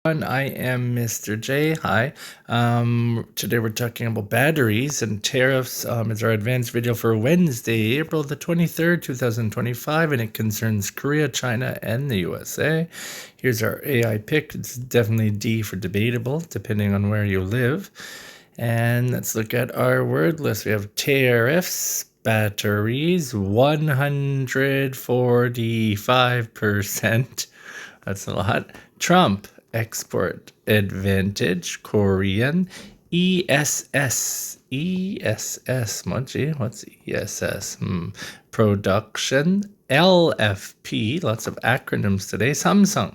I am Mr. J. Hi. Today we're talking about batteries and tariffs. It's our advanced video for Wednesday, April the 23rd, 2025, and it concerns Korea, China, and the USA. Here's our AI pick. It's definitely D for debatable, depending on where you live. And let's look at our word list. We have tariffs, batteries, 145%. That's a lot. Trump, export advantage, Korean, ESS, Mochi, what's ESS? Production, LFP, lots of acronyms today, Samsung,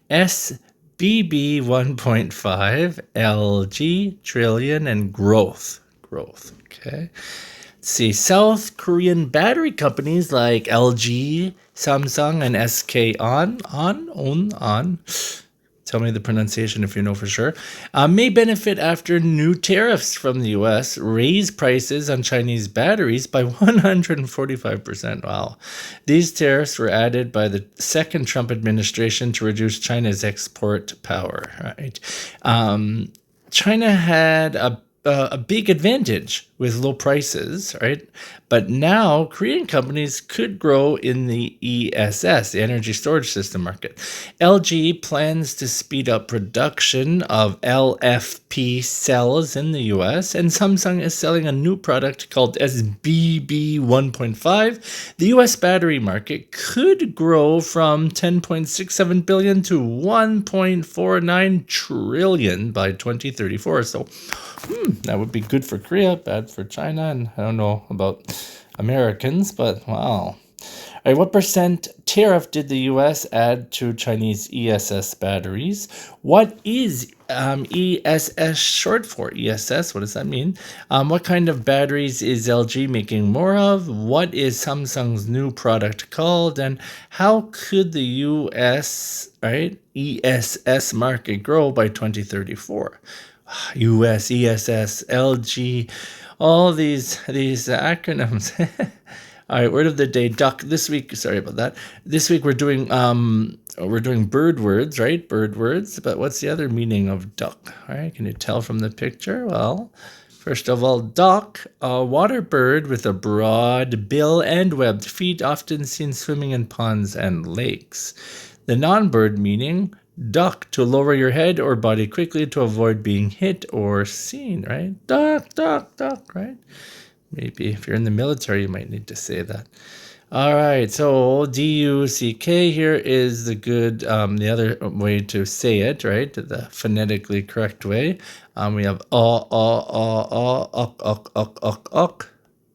SBB 1.5, LG, trillion, and growth, okay. Let's see, South Korean battery companies like LG, Samsung, and SK On. Tell me the pronunciation if you know for sure. May benefit after new tariffs from the US raise prices on Chinese batteries by 145%. Wow. These tariffs were added by the second Trump administration to reduce China's export power. Right? China had a big advantage with low prices, right? But now Korean companies could grow in the ESS, the energy storage system market. LG plans to speed up production of LFP cells in the US, and Samsung is selling a new product called SBB 1.5. The US battery market could grow from 10.67 billion to 1.49 trillion by 2034. So that would be good for Korea, bad for China, and I don't know about Americans, but wow. All right, what percent tariff did the U.S. add to Chinese ESS batteries? What is ESS short for? ESS, what does that mean? What kind of batteries is LG making more of? What is Samsung's new product called? And how could the U.S., right, ESS market grow by 2034? US, ESS, LG, all these acronyms. All right, word of the day, duck. This week, sorry about that. This week we're doing bird words, right? Bird words. But what's the other meaning of duck? All right, can you tell from the picture? Well, first of all, duck, a water bird with a broad bill and webbed feet, often seen swimming in ponds and lakes. The non-bird meaning, duck, to lower your head or body quickly to avoid being hit or seen, right? Duck, right? Maybe if you're in the military, you might need to say that. All right, so D-U-C-K here is the good, the other way to say it, right? The phonetically correct way. We have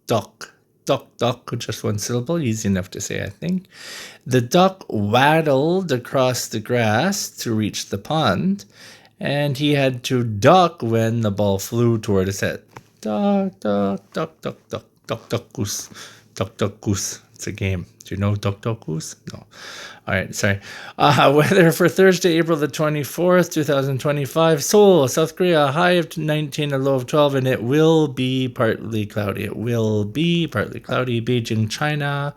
duck. Duck, just one syllable, easy enough to say, I think. The duck waddled across the grass to reach the pond, and he had to duck when the ball flew toward his head. Duck, goose. It's a game. Do you know Duck Goose? No. All right, sorry. Weather for Thursday, April the 24th, 2025. Seoul, South Korea, high of 19, a low of 12, and it will be partly cloudy. Beijing, China,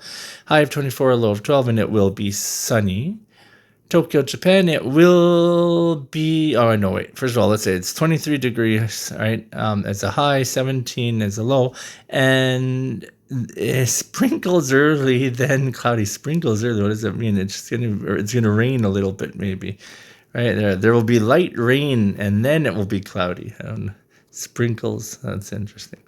high of 24, a low of 12, and it will be sunny. Tokyo, Japan, it will be, first of all, let's say it's 23 degrees, right, as a high, 17 as a low, and sprinkles early, then cloudy. Sprinkles early, what does that mean? It's gonna rain a little bit, maybe, right? There will be light rain, and then it will be cloudy. I don't know. Sprinkles, that's interesting.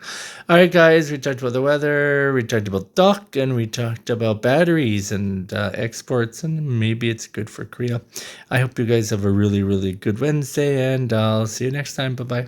All right, guys, we talked about the weather, we talked about duck, and we talked about batteries and exports, and maybe it's good for Korea. I hope you guys have a really, really good Wednesday, and I'll see you next time. Bye-bye.